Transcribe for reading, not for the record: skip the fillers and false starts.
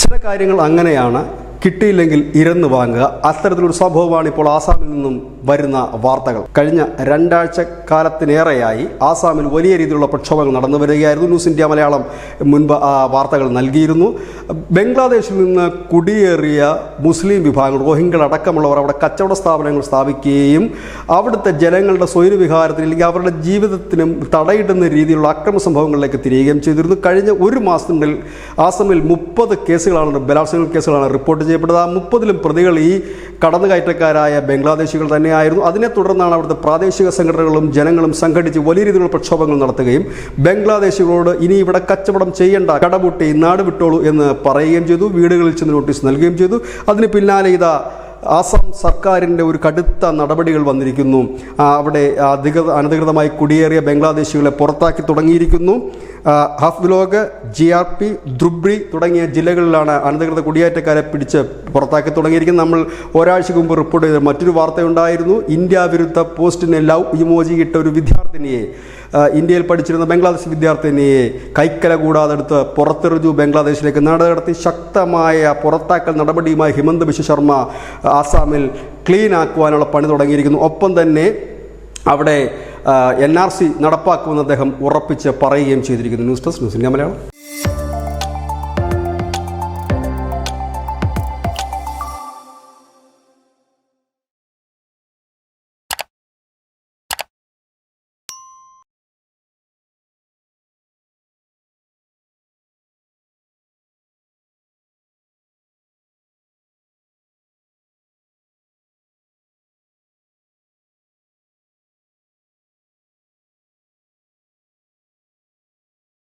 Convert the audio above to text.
ചില കാര്യങ്ങൾ അങ്ങനെയാണ്, കിട്ടിയില്ലെങ്കിൽ ഇരന്ന് വാങ്ങുക. അത്തരത്തിലൊരു സംഭവമാണ് ഇപ്പോൾ ആസാമിൽ നിന്നും വരുന്ന വാർത്തകൾ. കഴിഞ്ഞ 2 ആഴ്ച കാലത്തിനേറെയായി ആസാമിൽ വലിയ രീതിയിലുള്ള പ്രക്ഷോഭങ്ങൾ നടന്നു വരികയായിരുന്നു. ന്യൂസ് ഇന്ത്യ മലയാളം മുൻപ് ആ വാർത്തകൾ നൽകിയിരുന്നു. ബംഗ്ലാദേശിൽ നിന്ന് കുടിയേറിയ മുസ്ലിം വിഭാഗങ്ങൾ, റോഹിംഗ്യകൾ അടക്കമുള്ളവർ അവിടെ കച്ചവട സ്ഥാപനങ്ങൾ സ്ഥാപിക്കുകയും അവിടുത്തെ ജനങ്ങളുടെ സ്വൈരവിഹാരത്തിന് അല്ലെങ്കിൽ അവരുടെ ജീവിതത്തിനും തടയിടുന്ന രീതിയിലുള്ള അക്രമ സംഭവങ്ങളിലേക്ക് തിരിയുകയും ചെയ്തിരുന്നു. കഴിഞ്ഞ 1 മാസത്തിനുള്ളിൽ ആസാമിൽ 30 കേസുകളാണ്, ബലാത്സംഗ കേസുകളാണ് റിപ്പോർട്ട് ചെയ്യപ്പെട്ടത്. ആ 30ലും പ്രതികൾ ഈ കടന്നുകയറ്റക്കാരായ ബംഗ്ലാദേശികൾ തന്നെയായിരുന്നു. അതിനെ തുടർന്നാണ് അവിടുത്തെ പ്രാദേശിക സംഘടനകളും ജനങ്ങളും സംഘടിച്ച് വലിയ രീതിയിലുള്ള പ്രക്ഷോഭങ്ങൾ നടത്തുകയും ബംഗ്ലാദേശികളോട് ഇനി ഇവിടെ കച്ചവടം ചെയ്യേണ്ട, കടപൂട്ടി നാട് വിട്ടോളൂ എന്ന് പറയുകയും ചെയ്തു. വീടുകളിൽ ചെന്ന് നോട്ടീസ് നൽകുകയും ചെയ്തു. അതിന് പിന്നാലെ ഇതാ ആസാം സർക്കാരിൻ്റെ ഒരു കടുത്ത നടപടികൾ വന്നിരിക്കുന്നു. അവിടെ അനധികൃതമായി കുടിയേറിയ ബംഗ്ലാദേശികളെ പുറത്താക്കി തുടങ്ങിയിരിക്കുന്നു. ഹഫ്ലോഗ്, GRP, ധ്രുബ്രി തുടങ്ങിയ ജില്ലകളിലാണ് അനധികൃത കുടിയേറ്റക്കാരെ പിടിച്ച് പുറത്താക്കി തുടങ്ങിയിരിക്കുന്നത്. നമ്മൾ ഒരാഴ്ചക്ക് മുമ്പ് റിപ്പോർട്ട് ചെയ്ത മറ്റൊരു വാർത്തയുണ്ടായിരുന്നു. ഇന്ത്യ വിരുദ്ധ പോസ്റ്റിന് ലവ് ഇമോജി ഇട്ട ഒരു വിദ്യാർത്ഥിനിയെ, ഇന്ത്യയിൽ പഠിച്ചിരുന്ന ബംഗ്ലാദേശ് വിദ്യാർത്ഥിനിയെ കൈക്കല കൂടാതെ എടുത്ത് പുറത്തെറിഞ്ഞു, ബംഗ്ലാദേശിലേക്ക് നാടുകടത്തി. ശക്തമായ പുറത്താക്കൽ നടപടിയുമായി ഹിമന്ത ബിശ്വ ശർമ്മ ആസാമിൽ ക്ലീൻ ആക്കുവാനുള്ള പണി തുടങ്ങിയിരിക്കുന്നു. ഒപ്പം തന്നെ അവിടെ NRC നടപ്പാക്കുമെന്ന് അദ്ദേഹം ഉറപ്പിച്ച് പറയുകയും ചെയ്തിരിക്കുന്നു. News desk, news India Malayalam.